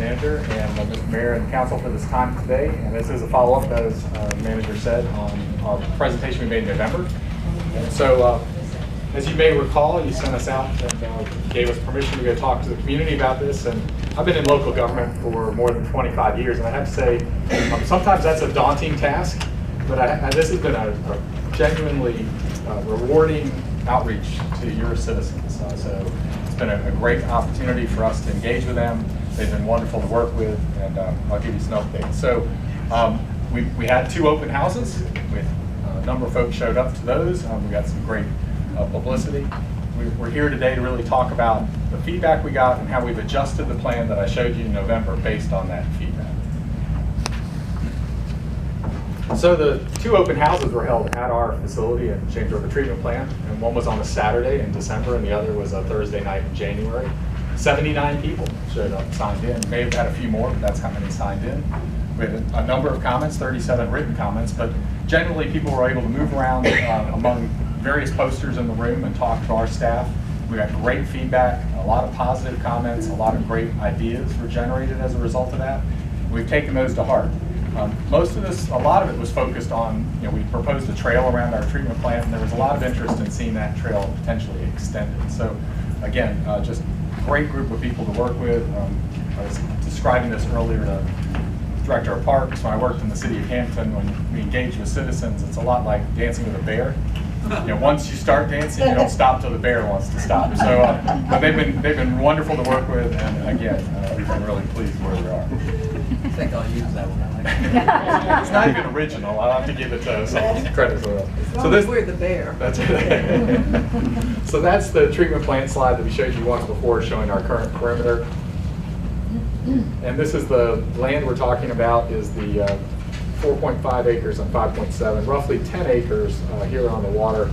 Manager, and Mr. Mayor and Council for this time today. And this is a follow-up, as the Manager said, on our presentation we made in November. And so, as you may recall, you sent us out and gave us permission to go talk to the community about this. And I've been in local government for more than 25 years, and I have to say, sometimes that's a daunting task, but this has been a genuinely rewarding outreach to your citizens. So it's been a great opportunity for us to engage with them. They've been wonderful to work with, and I'll give you some updates. So we had 2 open houses. With a number of folks showed up to those. We got some great publicity. We're here today to really talk about the feedback we got and how we've adjusted the plan that I showed you in November based on that feedback. So the 2 open houses were held at our facility in James River Treatment Plant, and one was on a Saturday in December, and the other was a Thursday night in January. 79 people showed up, signed in. May have had a few more, but that's how many signed in. We had a number of comments, 37 written comments, but generally people were able to move around among various posters in the room and talk to our staff. We got great feedback, a lot of positive comments, a lot of great ideas were generated as a result of that. We've taken those to heart. Most of this, a lot of it was focused on, we proposed a trail around our treatment plant, and there was a lot of interest in seeing that trail potentially extended. So again, just a great group of people to work with. I was describing this earlier to Director of Parks. When I worked in the city of Henifin, when we engage with citizens, it's a lot like dancing with a bear. Once you start dancing, you don't stop till the bear wants to stop. So, but they've been wonderful to work with, and again, we've been really pleased where we are. I think I'll use that one. It's not even original. I'll have to give it to some credit for that. So this, we're the bear. That's it. So that's the treatment plant slide that we showed you once before, showing our current perimeter. And this is the land we're talking about, is the 4.5 acres and 5.7, roughly 10 acres here on the water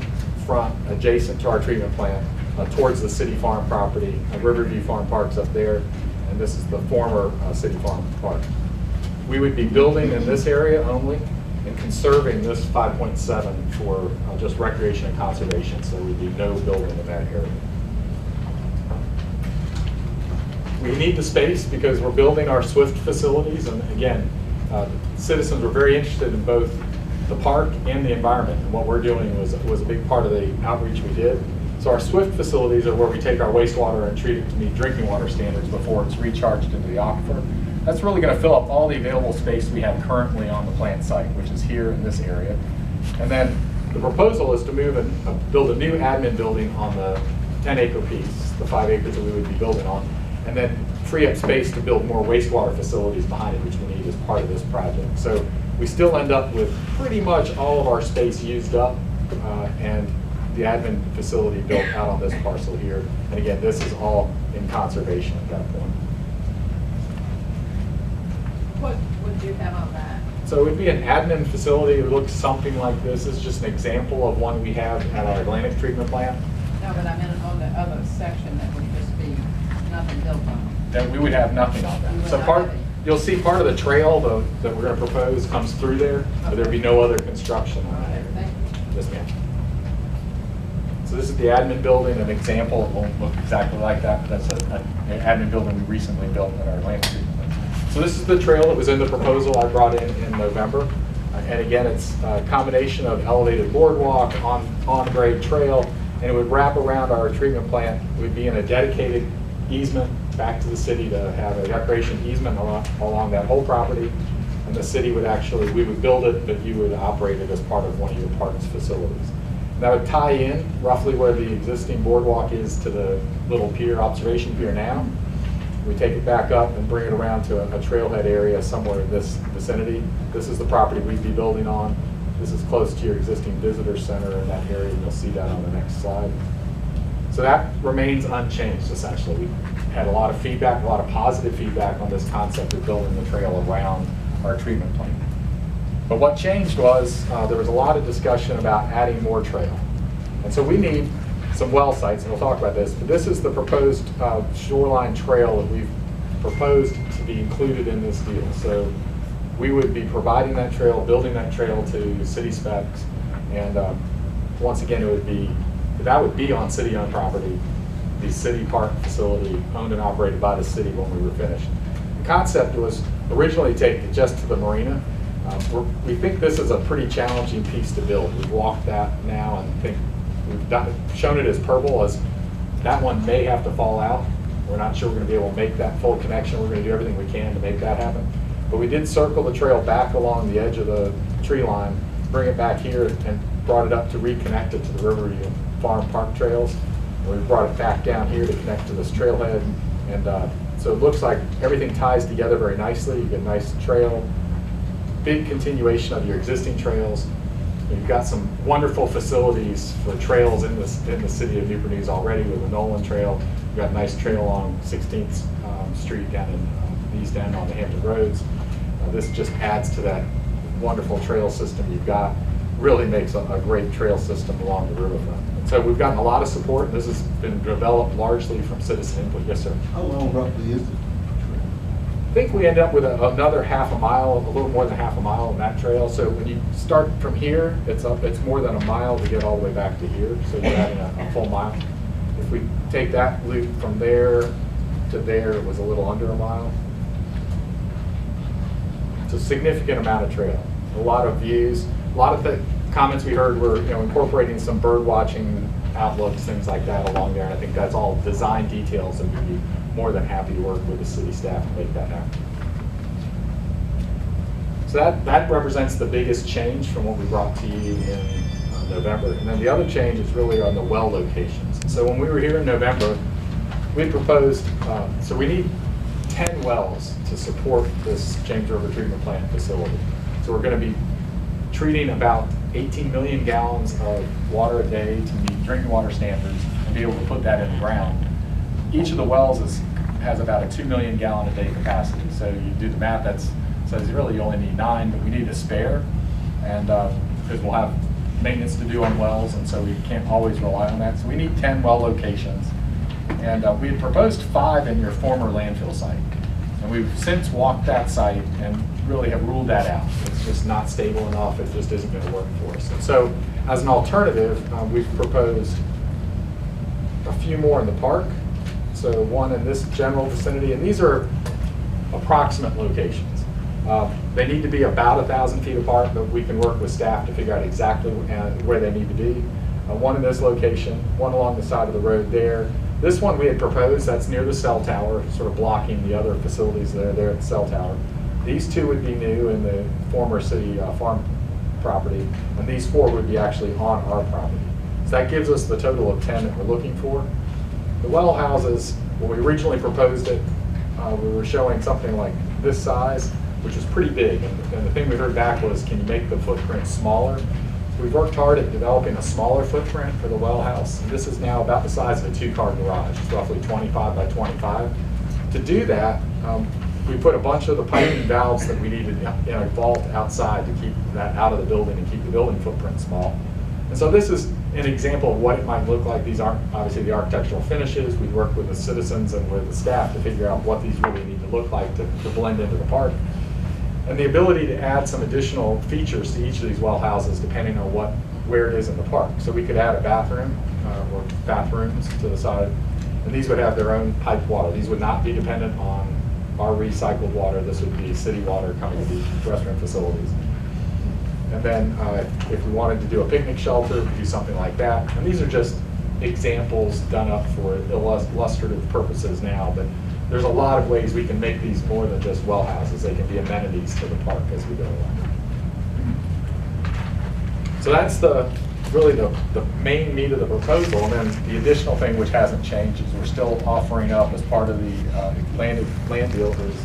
front adjacent to our treatment plant towards the city farm property. Riverview Farm Park's up there, and this is the former city farm park. We would be building in this area only and conserving this 5.7 for just recreation and conservation, so there would be no building in that area. We need the space because we're building our SWIFT facilities, and again, citizens were very interested in both the park and the environment, and what we're doing was a big part of the outreach we did. So our SWIFT facilities are where we take our wastewater and treat it to meet drinking water standards before it's recharged into the aquifer. That's really going to fill up all the available space we have currently on the plant site, which is here in this area. And then the proposal is to move and build a new admin building on the 10-acre piece, the 5 acres that we would be building on, and then free up space to build more wastewater facilities behind it, which we need as part of this project. So we still end up with pretty much all of our space used up, and the admin facility built out on this parcel here. And again, this is all in conservation at that point. What would you have on that? So it would be an admin facility. It looks something like this. This is just an example of one we have at our Atlantic treatment plant. No, but I meant on the other section that would just be nothing built on. That we would have nothing on that. So you'll see part of the trail that we're going to propose comes through there, but there'd be no other construction on that area. Yes, ma'am. So this is the admin building, an example. It won't look exactly like that, but that's an admin building we recently built at our Atlantic treatment plant. So this is the trail that was in the proposal I brought in November. And again, it's a combination of elevated boardwalk, on-grade trail, and it would wrap around our treatment plant. It would be in a dedicated easement back to the city to have a recreation easement along that whole property. And the city would actually, we would build it, but you would operate it as part of one of your park's facilities. And that would tie in roughly where the existing boardwalk is to the little pier, observation pier now. We take it back up and bring it around to a trailhead area somewhere in this vicinity. This is the property we'd be building on. This is close to your existing visitor center in that area, and you'll see that on the next slide. So that remains unchanged, essentially. We had a lot of feedback, a lot of positive feedback on this concept of building the trail around our treatment plant. But what changed was there was a lot of discussion about adding more trail. And so we need some well sites, and we'll talk about this, but this is the proposed shoreline trail that we've proposed to be included in this deal. So we would be providing that trail, building that trail to city specs, and once again, that would be on city-owned property, the city park facility owned and operated by the city when we were finished. The concept was originally to take it just to the marina. We think this is a pretty challenging piece to build. We've walked that now and think we've shown it as purple, as that one may have to fall out. We're not sure we're going to be able to make that full connection. We're going to do everything we can to make that happen. But we did circle the trail back along the edge of the tree line, bring it back here, and brought it up to reconnect it to the Riverview Farm Park trails. And we brought it back down here to connect to this trailhead. And so it looks like everything ties together very nicely. You get a nice trail, big continuation of your existing trails. You've got some wonderful facilities for trails in the city of Newport News already with the Nolan Trail. You've got a nice trail along 16th Street down in East End on the Hampton Roads. This just adds to that wonderful trail system you've got. Really makes a great trail system along the riverfront. And so we've gotten a lot of support. This has been developed largely from citizen input. Yes, sir. How long roughly is it? I think we end up with another half a mile, a little more than half a mile on that trail. So when you start from here, it's more than a mile to get all the way back to here. So you're adding a full mile. If we take that loop from there to there, it was a little under a mile. It's a significant amount of trail, a lot of views. A lot of the comments we heard were, incorporating some bird watching outlooks, things like that along there. And I think that's all design details, and we'd be more than happy to work with the city staff to make that happen. So that represents the biggest change from what we brought to you in November. And then the other change is really on the well locations. So when we were here in November, we proposed, so we need 10 wells to support this James River Treatment Plant facility. So we're going to be treating about 18 million gallons of water a day to meet drinking water standards and be able to put that in the ground. Each of the wells has about a 2 million gallon a day capacity. So you do the math, says really you only need 9, but we need a spare, and because we'll have maintenance to do on wells, and so we can't always rely on that. So we need 10 well locations. And we had proposed 5 in your former landfill site. And we've since walked that site and really have ruled that out. It's just not stable enough. It just isn't going to work for us. And so as an alternative, we've proposed a few more in the park. So one in this general vicinity, and these are approximate locations. They need to be about 1,000 feet apart, but we can work with staff to figure out exactly where they need to be. One in this location, one along the side of the road there. This one we had proposed, that's near the cell tower, sort of blocking the other facilities that are there at the cell tower. These 2 would be new in the former city farm property, and these 4 would be actually on our property. So that gives us the total of 10 that we're looking for. The well houses, when we originally proposed it, we were showing something like this size, which is pretty big. And the thing we heard back was, can you make the footprint smaller? We've worked hard at developing a smaller footprint for the well house. And this is now about the size of a 2-car garage. It's roughly 25 by 25. To do that, we put a bunch of the piping valves that we needed in a vault outside to keep that out of the building and keep the building footprint small. And so this is an example of what it might look like. These aren't obviously the architectural finishes. We worked with the citizens and with the staff to figure out what these really need to look like to blend into the park. And the ability to add some additional features to each of these well houses depending on where it is in the park. So we could add a bathroom or bathrooms to the side, and these would have their own piped water. These would not be dependent on our recycled water. This would be city water coming to these restaurant facilities. And then if we wanted to do a picnic shelter, we could do something like that. And these are just examples done up for illustrative purposes now, but there's a lot of ways we can make these more than just well houses. They can be amenities to the park as we go along. So that's really the main meat of the proposal. And then the additional thing which hasn't changed is we're still offering up as part of the land deal is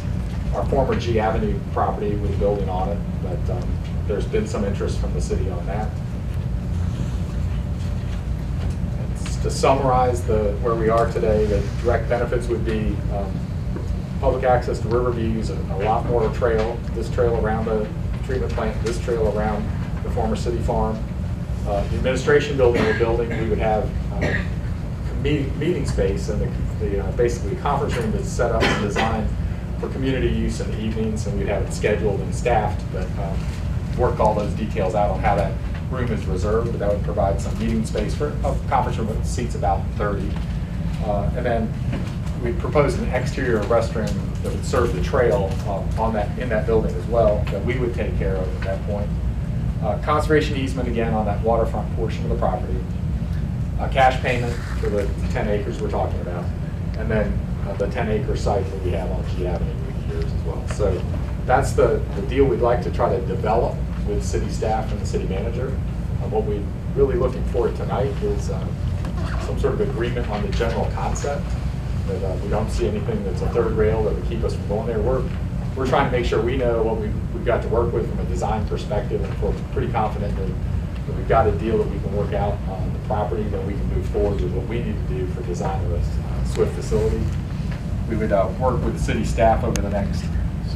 our former G Avenue property with a building on it. But there's been some interest from the city on that. To summarize where we are today, the direct benefits would be public access to river views, a lot more trail, this trail around the treatment plant, this trail around the former city farm. The administration building we're building, we would have meeting space, and basically conference room that's set up and designed for community use in the evenings, and we'd have it scheduled and staffed, but work all those details out on how that room is reserved, but that would provide some meeting space for a conference room that seats about 30. And then we proposed an exterior restroom that would serve the trail in that building as well, that we would take care of at that point. Conservation easement again on that waterfront portion of the property. A cash payment for the 10 acres we're talking about, and then the 10-acre site that we have on G Avenue with years as well. So that's the deal we'd like to try to develop with city staff and the city manager. What we're really looking for tonight is some sort of agreement on the general concept, that we don't see anything that's a third rail that would keep us from going there. We're trying to make sure we know what we've got to work with from a design perspective, and we're pretty confident that we've got a deal that we can work out on the property, that we can move forward with what we need to do for design of a SWIFT facility. We would work with the city staff over the next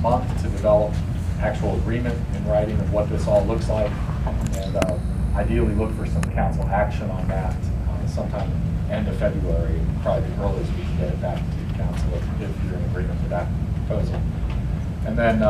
month to develop actual agreement in writing of what this all looks like, and ideally look for some council action on that sometime end of February, probably the earliest we can get it back to council if you're in agreement with that proposal. And then,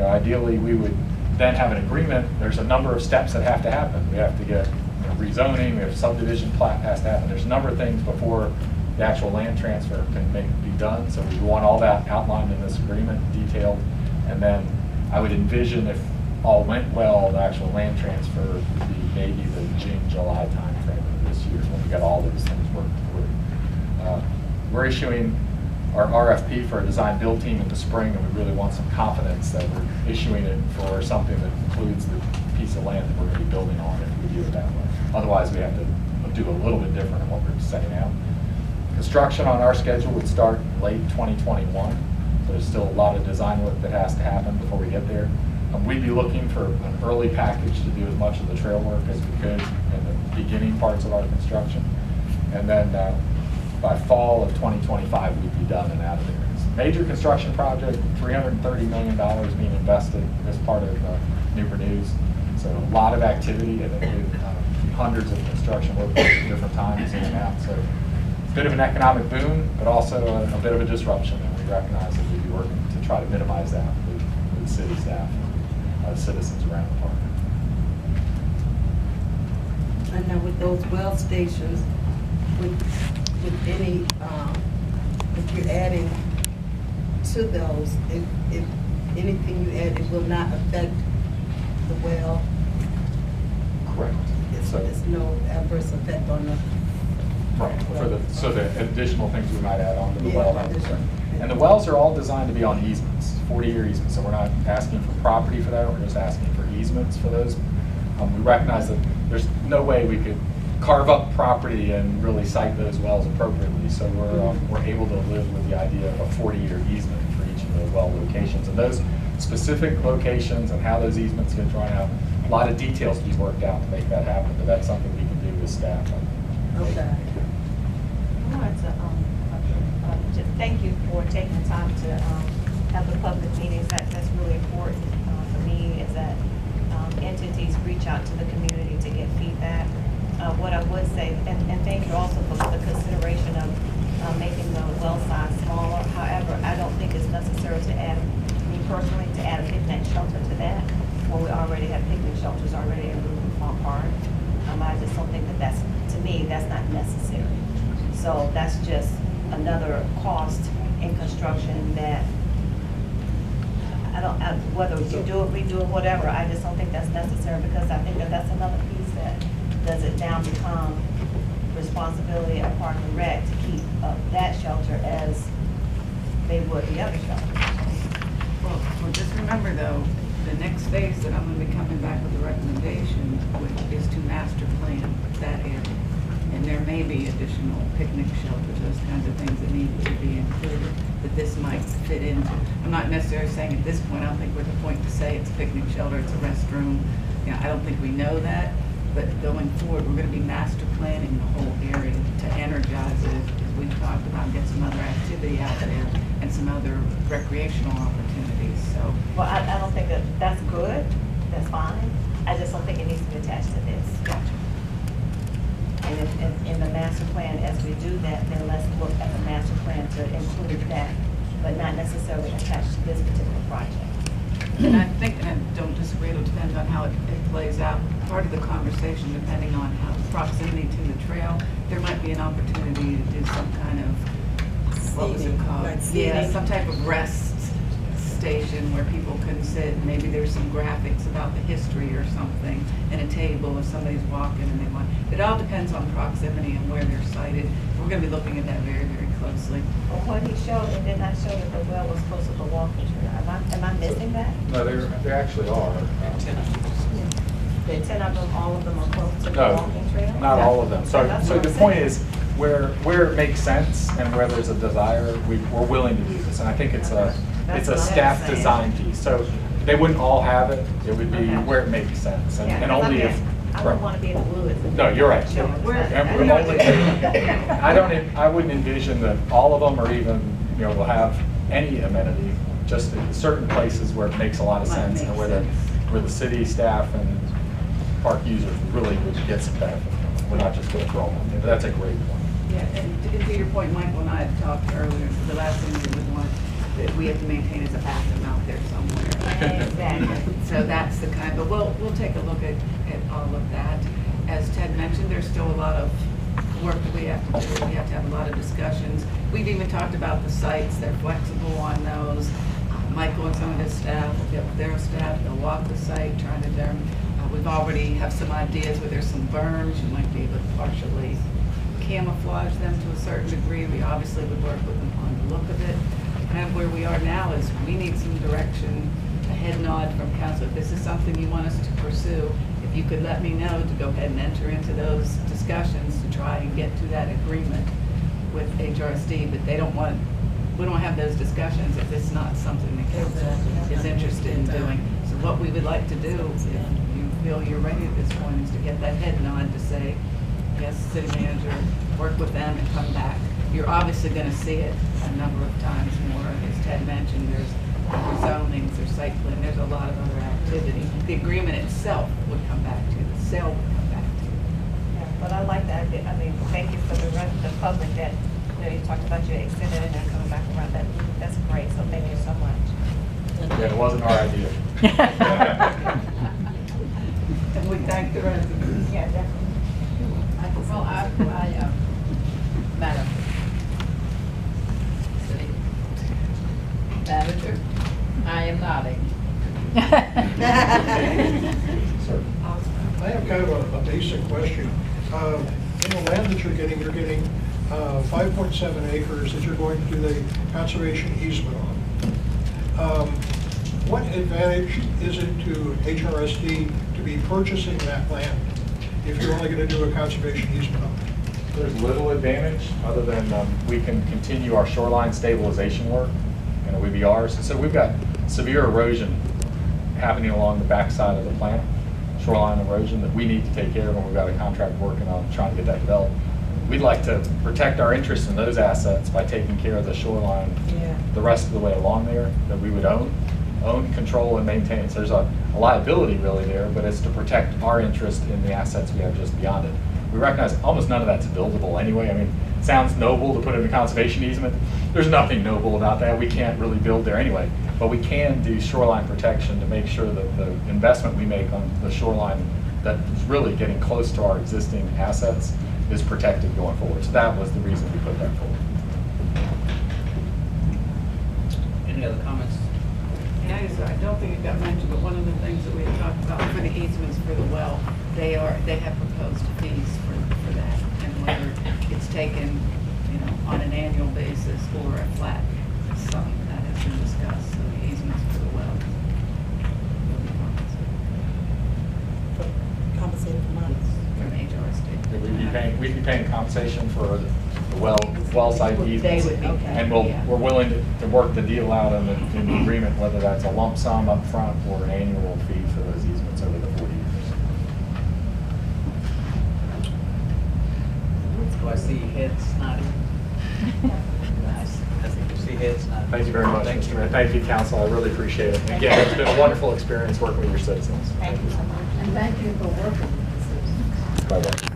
ideally we would then have an agreement. There's a number of steps that have to happen. We have to get rezoning, we have subdivision plat has to happen. There's a number of things before the actual land transfer can be done. So we want all that outlined in this agreement, detailed. And then I would envision, if all went well, the actual land transfer would be maybe the June, July timeframe of this year when we got all those things worked through. We're issuing our RFP for a design build team in the spring, and we really want some confidence that we're issuing it for something that includes the piece of land that we're going to be building on if we do it that way. Otherwise, we have to do a little bit different than what we're setting out. Construction on our schedule would start late 2021. So there's still a lot of design work that has to happen before we get there. We'd be looking for an early package to do as much of the trail work as we could in the beginning parts of our construction. And then by fall of 2025, we'd be done and out of there. It's a major construction project, $330 million being invested as part of Newport News. So a lot of activity, and hundreds of construction workers at different times in and out. So it's a bit of an economic boom, but also a bit of a disruption, and we recognize that we'd be working to try to minimize that with city staff and citizens around the park. And now with those well stations, with any, if you're adding to those, if anything you add, it will not affect the well? Correct. There's no adverse effect on the... Right, so the additional things we might add on to the Yeah, well. additional. And the wells are all designed to be on easements, 40-year easements, so we're not asking for property for that, we're just asking for easements for those. We recognize that there's no way we could carve up property and really site those wells appropriately, so we're able to live with the idea of a 40-year easement for each of the well locations. And those specific locations and how those easements get drawn out, a lot of details to be worked out to make that happen, but that's something we can do with staff. Okay. I wanted to just thank you for taking the time to have the public meetings. That's really important for me, is that entities reach out to the community to get feedback. What I would say, and thank you also for the consideration of making the well size smaller. However, I don't think it's necessary to add, me personally, to add a picnic shelter to that when we already have picnic shelters already in Rubin Farm Park. I just don't think that's, to me, that's not necessary. So that's just another cost in construction that whether you do it, redo it, whatever, I just don't think that's necessary, because I think that's another piece that does it now become responsibility of Park and Rec to keep that shelter as they would the other shelters. Well, just remember though, the next phase that I'm going to be coming back with a recommendation, which is to master plan that area. And there may be additional picnic shelters, those kinds of things that need to be included, that this might fit into. I'm not necessarily saying at this point, I don't think we're at the point to say it's a picnic shelter, it's a restroom. You know, I don't think we know that, but going forward, we're going to be master planning the whole area to energize it, as we talked about, get some other activity out there and some other recreational opportunities. So, well, I don't think that's good, that's fine. I just don't think it needs to be attached to this. gotcha. And if in the master plan, as we do that, then let's look at the master plan to include that, but not necessarily attached to this particular project. And I think, and I don't disagree, it'll depend on how it plays out. Part of the conversation, depending on how proximity to the trail, there might be an opportunity to do some kind of what was it called? Like Yeah, seating. some type of rest station where people can sit, and maybe there's some graphics about the history or something, and a table if somebody's walking and they want. It all depends on proximity and where they're sited. We're gonna be looking at that very, very closely. Well, what he showed, it did not show that the well was close to the walking trail. Am I missing that? No, there actually are. The 10 of them, all of them are close to the No, walking trail? not all of them. So That's so what the I'm point saying. is, where it makes sense and where there's a desire, we're willing to do this. And I think it's a That's what I'm staff saying. design piece. So they wouldn't all have it. It would be Okay. where it makes sense. And Yeah, and 'cause only I if. mean, I don't want to be in the woods. and No, you're right. showing We're- stuff. And we're only, I wouldn't envision that all of them or even, will have any amenity, just in certain places where it makes a lot of Might sense make and sense. where the city staff and park users really would get some benefit from it. We're not just gonna throw them on there, but that's a great point. Yeah, and to your point, Michael and I had talked earlier, the last thing we would want, that we have to maintain is a bathroom out there somewhere. Exactly. So that's the kind, but we'll take a look at all of that. As Ted mentioned, there's still a lot of work that we have to do. We have to have a lot of discussions. We've even talked about the sites, they're flexible on those. Michael and some of his staff will get with their staff, they'll walk the site, try to learn. We've already have some ideas where there's some berms, you might be able to partially camouflage them to a certain degree. We obviously would work with them on the look of it. And where we are now is we need some direction, a head nod from council. If this is something you want us to pursue, if you could let me know to go ahead and enter into those discussions to try and get to that agreement with HRSD, but they don't want, we don't have those discussions if it's not something that council is interested in doing. So what we would like to do, if you feel you're ready at this point, is to get that head nod to say, yes, city manager, work with them and come back. You're obviously gonna see it a number of times more. As Ted mentioned, there's rezonings, there's site plan, there's a lot of other activity. The agreement itself would come back to you, the sale would come back to you. Yeah, but I like that. I mean, thank you for the public that, you talked about you extending it and coming back around. That's great, so thank you so much. Yeah, it wasn't our idea. And we thank the residents. Yeah, definitely. Well, Madam City Manager, I am nodding. Sir. I have kind of a basic question. In the land that you're getting 5.7 acres that you're going to do the conservation easement on. What advantage is it to HRSD to be purchasing that land if you're only going to do a conservation easement on it? There's little advantage, other than we can continue our shoreline stabilization work, WBRs. So we've got severe erosion happening along the backside of the plant, shoreline erosion that we need to take care of, and we've got a contract working on trying to get that developed. We'd like to protect our interest in those assets by taking care of the shoreline the rest of the way along there that we would own, control, and maintain. So there's a liability really there, but it's to protect our interest in the assets we have just beyond it. We recognize almost none of that's buildable anyway. I mean, it sounds noble to put in a conservation easement. There's nothing noble about that. We can't really build there anyway, but we can do shoreline protection to make sure that the investment we make on the shoreline that is really getting close to our existing assets is protected going forward. So that was the reason we put that forward. Any other comments? And I don't think it got mentioned, but one of the things that we had talked about for the easements for the well, they have proposed fees for that, and whether it's taken, on an annual basis or a flat sum, that has been discussed. So the easements for the well will be compensated Compensated for money. from HRSD. We'd be paying compensation for the well site They easements. would be paying, And yeah. we're willing to work the deal out in the agreement, whether that's a lump sum up front or an annual fee for those easements over the 40 years. Do I see heads nodding? Nice. I think you see heads nodding. Thank you very much, Thank Mr. you. Mayor. Thank you, council. I really appreciate it. And again, it's been a wonderful experience working with your citizens. Thank you so much. And thank you for working with us. Bye-bye.